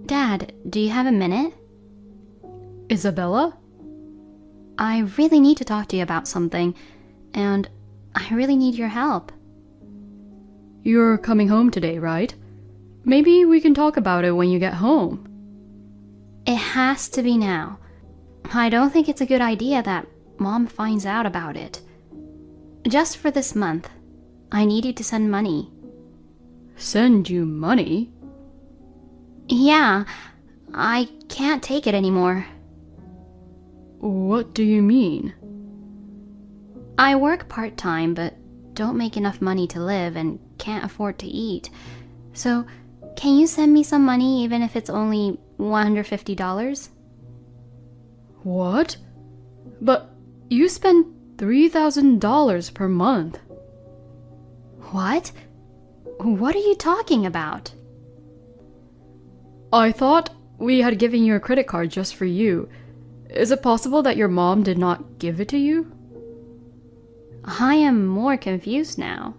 Dad, do you have a minute? Isabella? I really need to talk to you about something, and I really need your help. You're coming home today, right? Maybe we can talk about it when you get home. It has to be now. I don't think it's a good idea that Mom finds out about it. Just for this month, I need you to send money. Send you money? Yeah, I can't take it anymore. What do you mean? I work part-time, but don't make enough money to live and can't afford to eat. So, can you send me some money even if it's only $150? What? But you spend $3,000 per month. What? What are you talking about? I thought we had given you a credit card just for you. Is it possible that your mom did not give it to you? I am more confused now.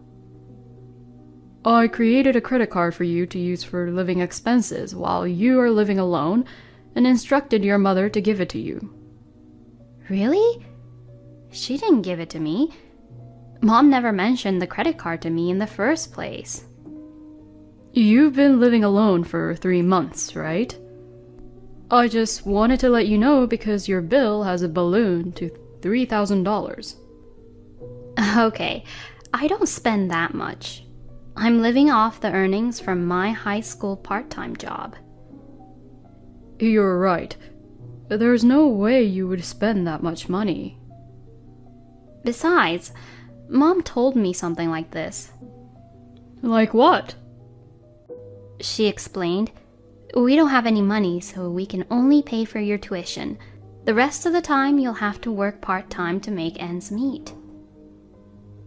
I created a credit card for you to use for living expenses while you are living alone and instructed your mother to give it to you. Really? She didn't give it to me. Mom never mentioned the credit card to me in the first place. You've been living alone for 3 months, right? I just wanted to let you know because your bill has a balloon to $3,000. Okay, I don't spend that much. I'm living off the earnings from my high school part-time job. You're right. There's no way you would spend that much money. Besides, Mom told me something like this. Like what? She explained, "We don't have any money, so we can only pay for your tuition. The rest of the time you'll have to work part-time to make ends meet."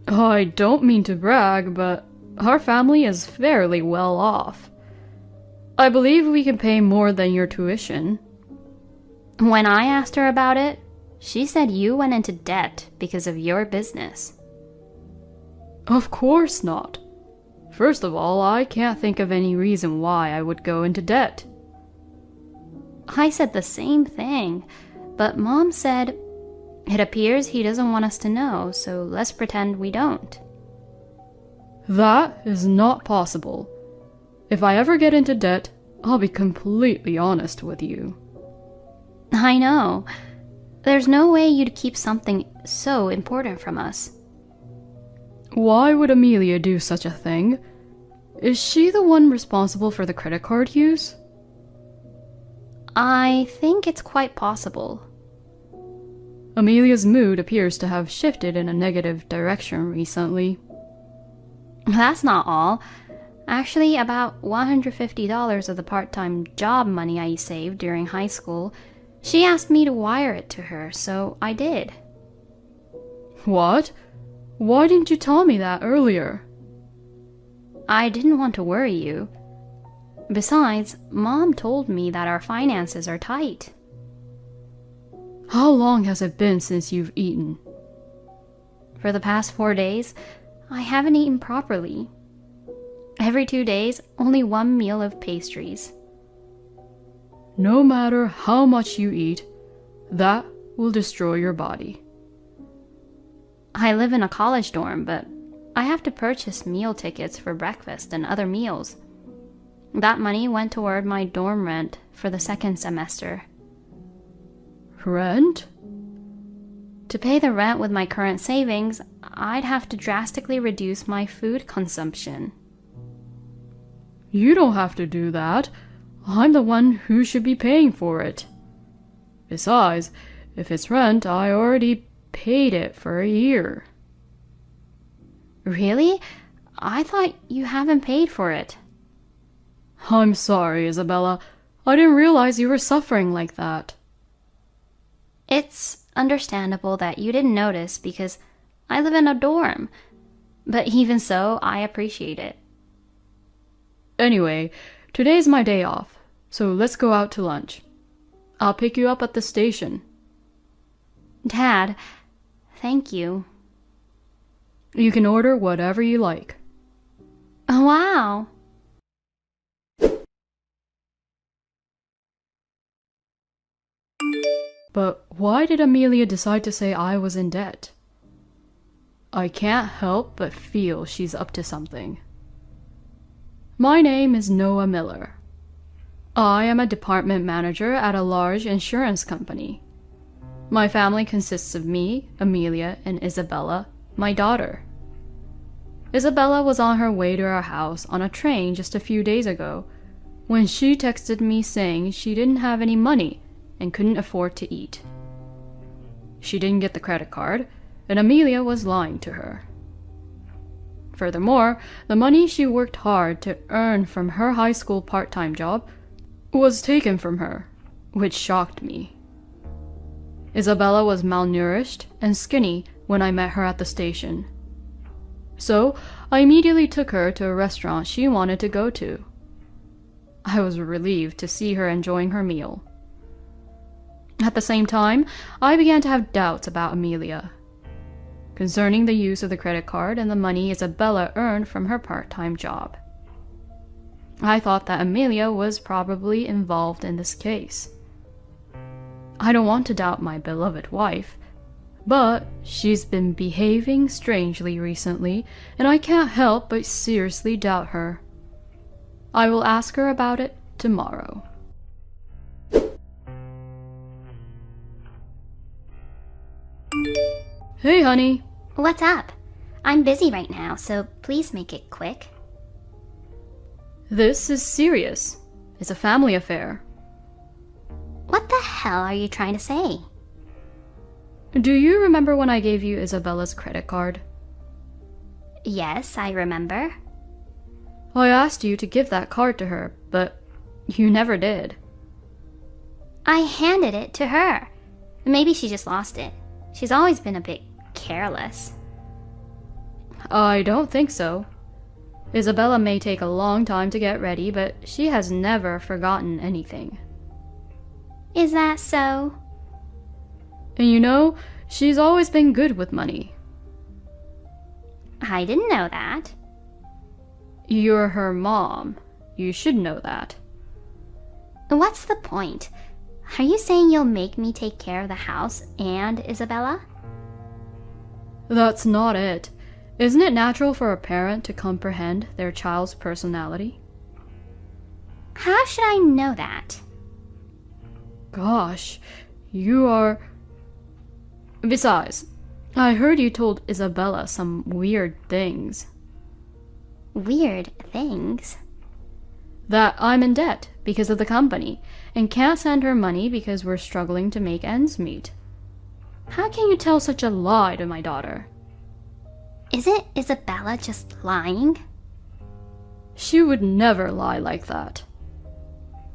I don't mean to brag, but our family is fairly well off. I believe we can pay more than your tuition. When I asked her about it, she said you went into debt because of your business. Of course not. First of all, I can't think of any reason why I would go into debt. I said the same thing, but Mom said, "It appears he doesn't want us to know, so let's pretend we don't." That is not possible. If I ever get into debt, I'll be completely honest with you. I know. There's no way you'd keep something so important from us. Why would Amelia do such a thing? Is she the one responsible for the credit card use? I think it's quite possible. Amelia's mood appears to have shifted in a negative direction recently. That's not all. Actually, about $150 of the part-time job money I saved during high school, she asked me to wire it to her, so I did. What? Why didn't you tell me that earlier? I didn't want to worry you. Besides, Mom told me that our finances are tight. How long has it been since you've eaten? For the past 4 days, I haven't eaten properly. Every 2 days, only one meal of pastries. No matter how much you eat, that will destroy your body. I live in a college dorm, but I have to purchase meal tickets for breakfast and other meals. That money went toward my dorm rent for the second semester. Rent? To pay the rent with my current savings, I'd have to drastically reduce my food consumption. You don't have to do that. I'm the one who should be paying for it. Besides, if it's rent, I already paid it for a year. Really? I thought you haven't paid for it. I'm sorry, Isabella. I didn't realize you were suffering like that. It's understandable that you didn't notice because I live in a dorm. But even so, I appreciate it. Anyway, today's my day off, so let's go out to lunch. I'll pick you up at the station. Dad, thank you. You can order whatever you like. Wow. But why did Amelia decide to say I was in debt? I can't help but feel she's up to something. My name is Noah Miller. I am a department manager at a large insurance company. My family consists of me, Amelia, and Isabella, my daughter. Isabella was on her way to our house on a train just a few days ago when she texted me saying she didn't have any money and couldn't afford to eat. She didn't get the credit card, and Amelia was lying to her. Furthermore, the money she worked hard to earn from her high school part-time job was taken from her, which shocked me. Isabella was malnourished and skinny when I met her at the station. So I immediately took her to a restaurant she wanted to go to. I was relieved to see her enjoying her meal. At the same time, I began to have doubts about Amelia, concerning the use of the credit card and the money Isabella earned from her part-time job. I thought that Amelia was probably involved in this case. I don't want to doubt my beloved wife, but she's been behaving strangely recently, and I can't help but seriously doubt her. I will ask her about it tomorrow. Hey, honey. What's up? I'm busy right now, so please make it quick. This is serious. It's a family affair. What the hell are you trying to say? Do you remember when I gave you Isabella's credit card? Yes, I remember. I asked you to give that card to her, but you never did. I handed it to her. Maybe she just lost it. She's always been a bit careless. I don't think so. Isabella may take a long time to get ready, but she has never forgotten anything. Is that so? And you know, she's always been good with money. I didn't know that. You're her mom. You should know that. What's the point? Are you saying you'll make me take care of the house and Isabella? That's not it. Isn't it natural for a parent to comprehend their child's personality? How should I know that? Gosh, you are... Besides, I heard you told Isabella some weird things. Weird things? That I'm in debt because of the company and can't send her money because we're struggling to make ends meet. How can you tell such a lie to my daughter? Isn't Isabella just lying? She would never lie like that.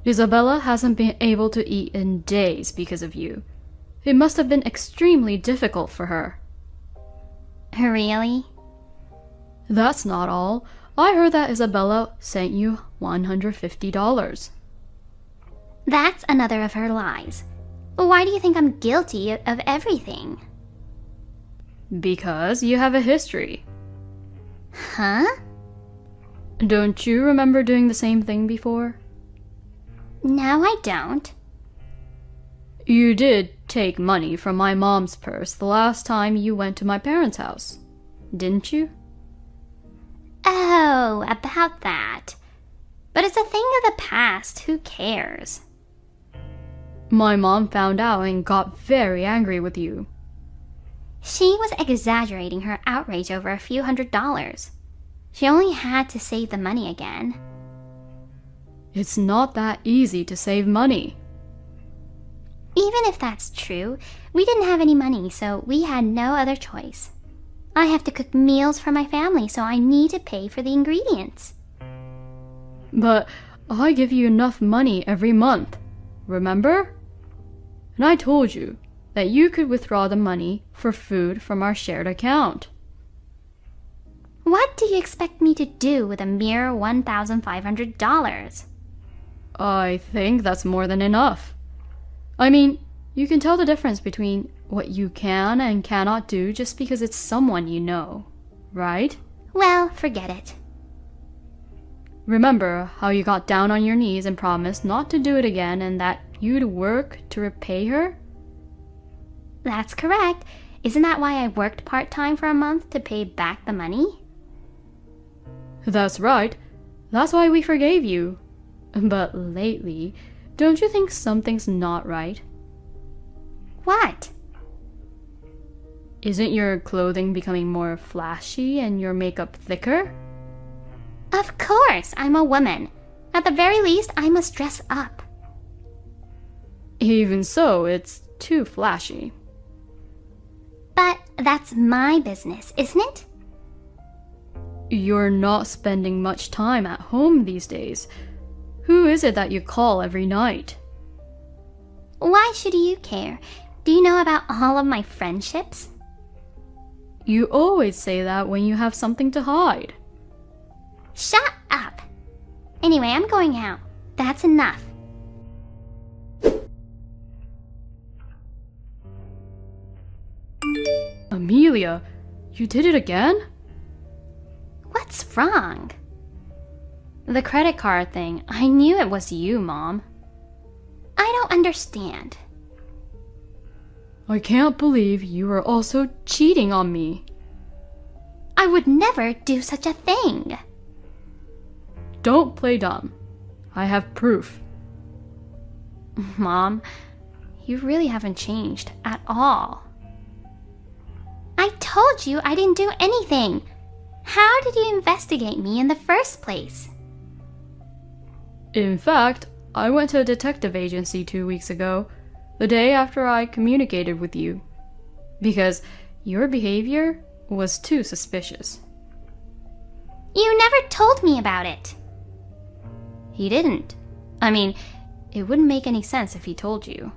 Isabella hasn't been able to eat in days because of you. It must have been extremely difficult for her. Really? That's not all. I heard that Isabella sent you $150. That's another of her lies. Why do you think I'm guilty of everything? Because you have a history. Huh? Don't you remember doing the same thing before? No, I don't. You did take money from my mom's purse the last time you went to my parents' house, didn't you? Oh, about that. But it's a thing of the past. Who cares? My mom found out and got very angry with you. She was exaggerating her outrage over a few $100s. She only had to save the money again. It's not that easy to save money. Even if that's true, we didn't have any money, so we had no other choice. I have to cook meals for my family, so I need to pay for the ingredients. But I give you enough money every month, remember? And I told you that you could withdraw the money for food from our shared account. What do you expect me to do with a mere $1,500? I think that's more than enough. I mean, you can tell the difference between what you can and cannot do just because it's someone you know, right? Well, forget it. Remember how you got down on your knees and promised not to do it again and that you'd work to repay her? That's correct. Isn't that why I worked part-time for a month to pay back the money? That's right. That's why we forgave you. But lately, don't you think something's not right? What? Isn't your clothing becoming more flashy and your makeup thicker? Of course, I'm a woman. At the very least, I must dress up. Even so, it's too flashy. But that's my business, isn't it? You're not spending much time at home these days. Who is it that you call every night? Why should you care? Do you know about all of my friendships? You always say that when you have something to hide. Shut up! Anyway, I'm going out. That's enough. Amelia, you did it again? What's wrong? The credit card thing. I knew it was you, Mom. I don't understand. I can't believe you are also cheating on me. I would never do such a thing. Don't play dumb. I have proof. Mom, you really haven't changed at all. I told you I didn't do anything. How did you investigate me in the first place? In fact, I went to a detective agency 2 weeks ago, the day after I communicated with you, because your behavior was too suspicious. You never told me about it. He didn't. I mean, it wouldn't make any sense if he told you.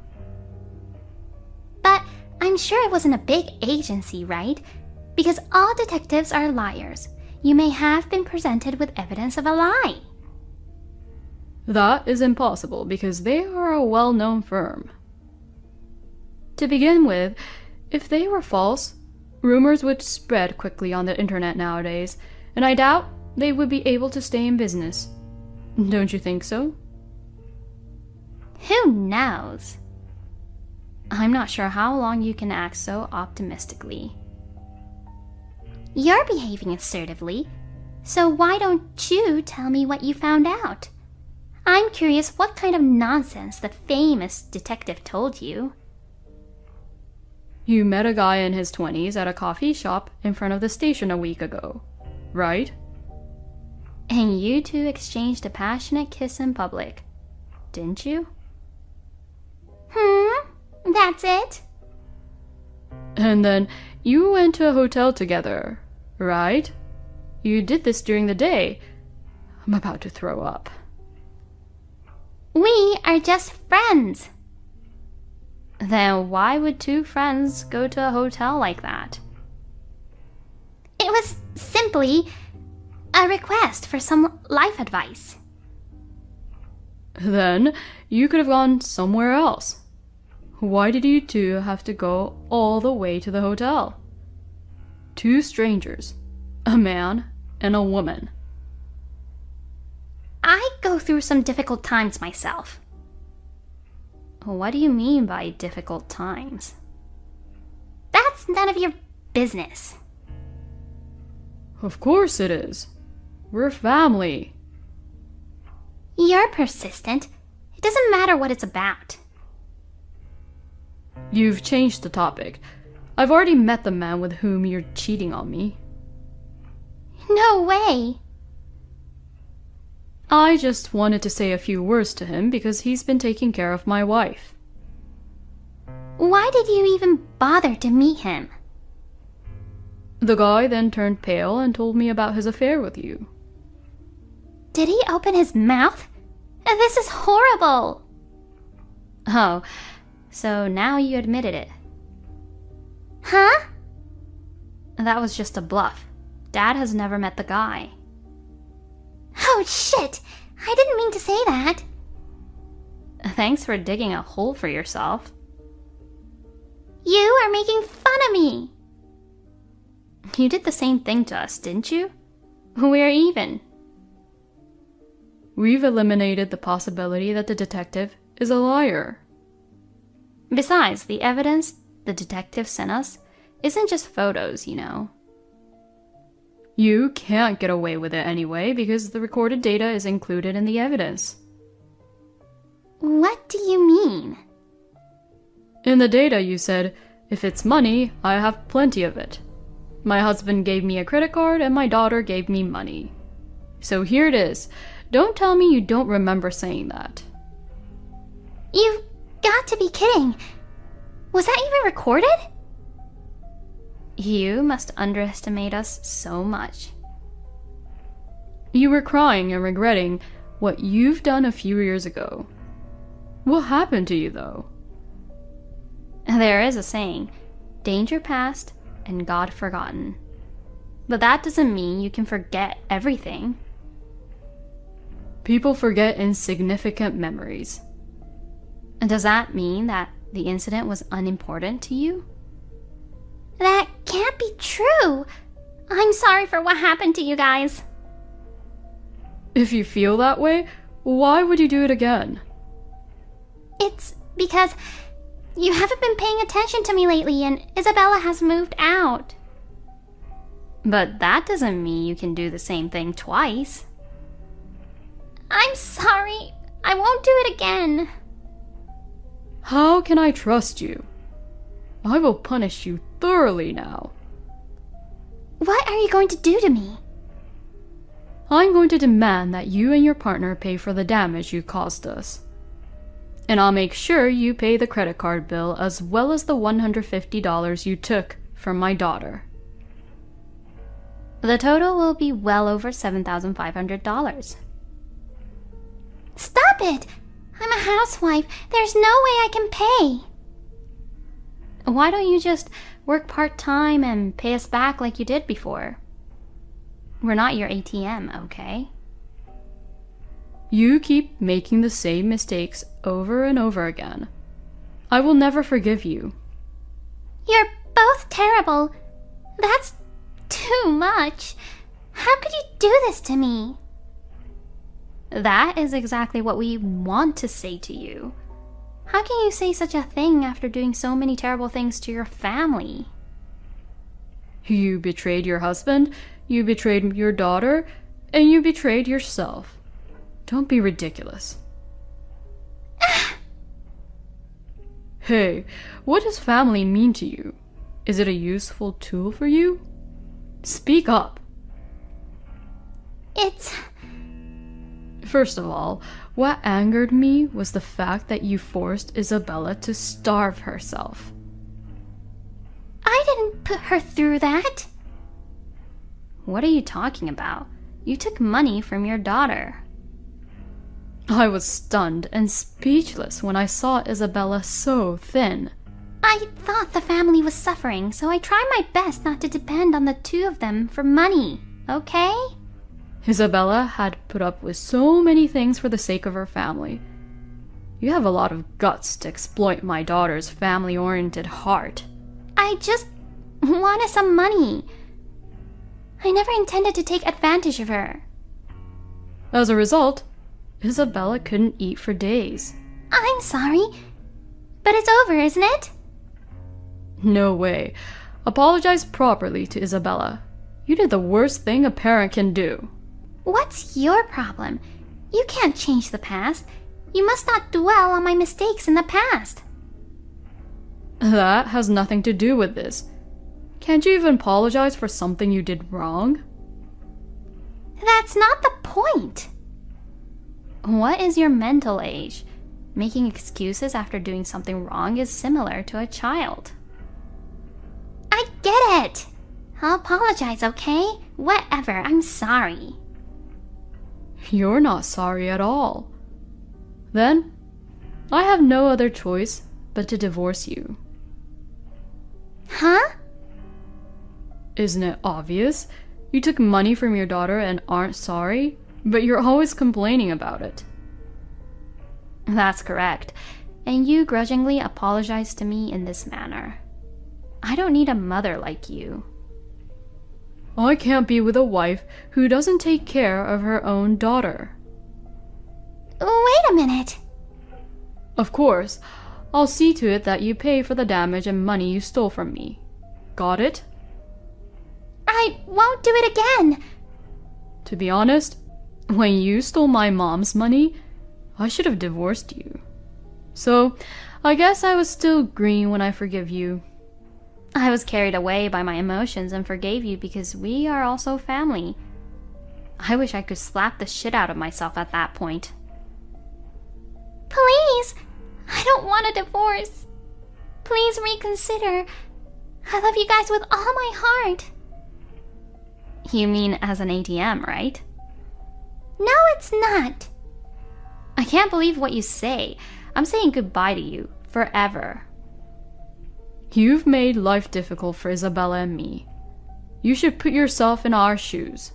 But I'm sure it wasn't a big agency, right? Because all detectives are liars. You may have been presented with evidence of a lie. That is impossible because they are a well-known firm. To begin with, if they were false, rumors would spread quickly on the internet nowadays, and I doubt they would be able to stay in business. Don't you think so? Who knows? I'm not sure how long you can act so optimistically. You're behaving assertively, so why don't you tell me what you found out? I'm curious what kind of nonsense the famous detective told you. You met a guy in his 20s at a coffee shop in front of the station a week ago, right? And you two exchanged a passionate kiss in public, didn't you? That's it? And then you went to a hotel together, right? You did this during the day. I'm about to throw up. We are just friends. Then why would two friends go to a hotel like that? It was simply a request for some life advice. Then you could have gone somewhere else. Why did you two have to go all the way to the hotel? Two strangers, a man and a woman. I go through some difficult times myself. What do you mean by difficult times? That's none of your business. Of course it is. We're family. You're persistent. It doesn't matter what it's about. You've changed the topic. I've already met the man with whom you're cheating on me. No way. I just wanted to say a few words to him because he's been taking care of my wife. Why did you even bother to meet him? The guy then turned pale and told me about his affair with you. Did he open his mouth? This is horrible. Oh, so now you admitted it. Huh? That was just a bluff. Dad has never met the guy. Oh, shit! I didn't mean to say that. Thanks for digging a hole for yourself. You are making fun of me. You did the same thing to us, didn't you? We're even. We've eliminated the possibility that the detective is a liar. Besides, the evidence the detective sent us isn't just photos, you know. You can't get away with it anyway because the recorded data is included in the evidence. What do you mean? In the data you said, if it's money, I have plenty of it. My husband gave me a credit card and my daughter gave me money. So here it is. Don't tell me you don't remember saying that. You've got to be kidding. Was that even recorded? You must underestimate us so much. You were crying and regretting what you've done a few years ago. What happened to you, though? There is a saying, danger past and God forgotten. But that doesn't mean you can forget everything. People forget insignificant memories. And does that mean that the incident was unimportant to you? That can't be true. I'm sorry for what happened to you guys. If you feel that way, why would you do it again? It's because you haven't been paying attention to me lately and Isabella has moved out. But that doesn't mean you can do the same thing twice. I'm sorry. I won't do it again. How can I trust you? I will punish you thoroughly now. What are you going to do to me? I'm going to demand that you and your partner pay for the damage you caused us. And I'll make sure you pay the credit card bill as well as the $150 you took from my daughter. The total will be well over $7,500. Stop it! I'm a housewife. There's no way I can pay. Why don't you just work part-time and pay us back like you did before? We're not your ATM, okay? You keep making the same mistakes over and over again. I will never forgive you. You're both terrible. That's too much. How could you do this to me? That is exactly what we want to say to you. How can you say such a thing after doing so many terrible things to your family? You betrayed your husband, you betrayed your daughter, and you betrayed yourself. Don't be ridiculous. Hey, what does family mean to you? Is it a useful tool for you? Speak up. It's... First of all, what angered me was the fact that you forced Isabella to starve herself. I didn't put her through that. What are you talking about? You took money from your daughter. I was stunned and speechless when I saw Isabella so thin. I thought the family was suffering, so I tried my best not to depend on the two of them for money, okay? Isabella had put up with so many things for the sake of her family. You have a lot of guts to exploit my daughter's family-oriented heart. I just wanted some money. I never intended to take advantage of her. As a result, Isabella couldn't eat for days. I'm sorry, but it's over, isn't it? No way. Apologize properly to Isabella. You did the worst thing a parent can do. What's your problem? You can't change the past. You must not dwell on my mistakes in the past. That has nothing to do with this. Can't you even apologize for something you did wrong? That's not the point. What is your mental age? Making excuses after doing something wrong is similar to a child. I get it. I'll apologize, okay? Whatever, I'm sorry. You're not sorry at all. Then, I have no other choice but to divorce you. Huh? Isn't it obvious? You took money from your daughter and aren't sorry, but you're always complaining about it. That's correct. And you grudgingly apologize to me in this manner. I don't need a mother like you. I can't be with a wife who doesn't take care of her own daughter. Wait a minute. Of course, I'll see to it that you pay for the damage and money you stole from me. Got it? I won't do it again. To be honest, when you stole my mom's money, I should have divorced you. So, I guess I was still green when I forgive you. I was carried away by my emotions and forgave you because we are also family. I wish I could slap the shit out of myself at that point. Please! I don't want a divorce. Please reconsider. I love you guys with all my heart. You mean as an ATM, right? No, it's not. I can't believe what you say. I'm saying goodbye to you, forever. You've made life difficult for Isabella and me. You should put yourself in our shoes.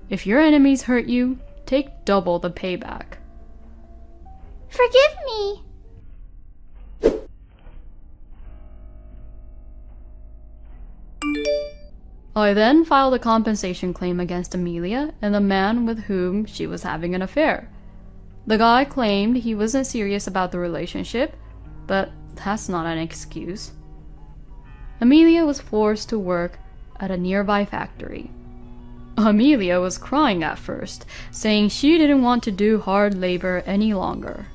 If your enemies hurt you, take double the payback. Forgive me. I then filed a compensation claim against Amelia and the man with whom she was having an affair. The guy claimed he wasn't serious about the relationship, but that's not an excuse. Amelia was forced to work at a nearby factory. Amelia was crying at first, saying she didn't want to do hard labor any longer.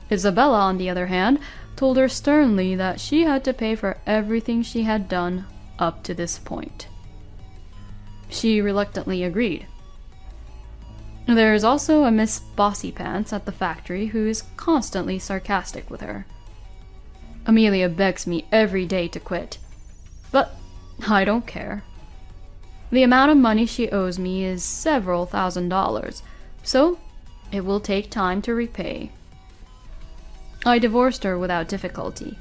Isabella, on the other hand, told her sternly that she had to pay for everything she had done up to this point. She reluctantly agreed. There is also a Miss Bossy Pants at the factory who is constantly sarcastic with her. Amelia begs me every day to quit, but I don't care. The amount of money she owes me is several $1,000s, so it will take time to repay. I divorced her without difficulty,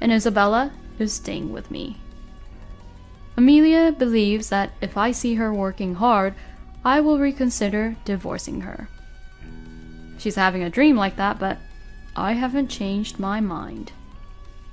and Isabella is staying with me. Amelia believes that if I see her working hard, I will reconsider divorcing her. She's having a dream like that, but I haven't changed my mind.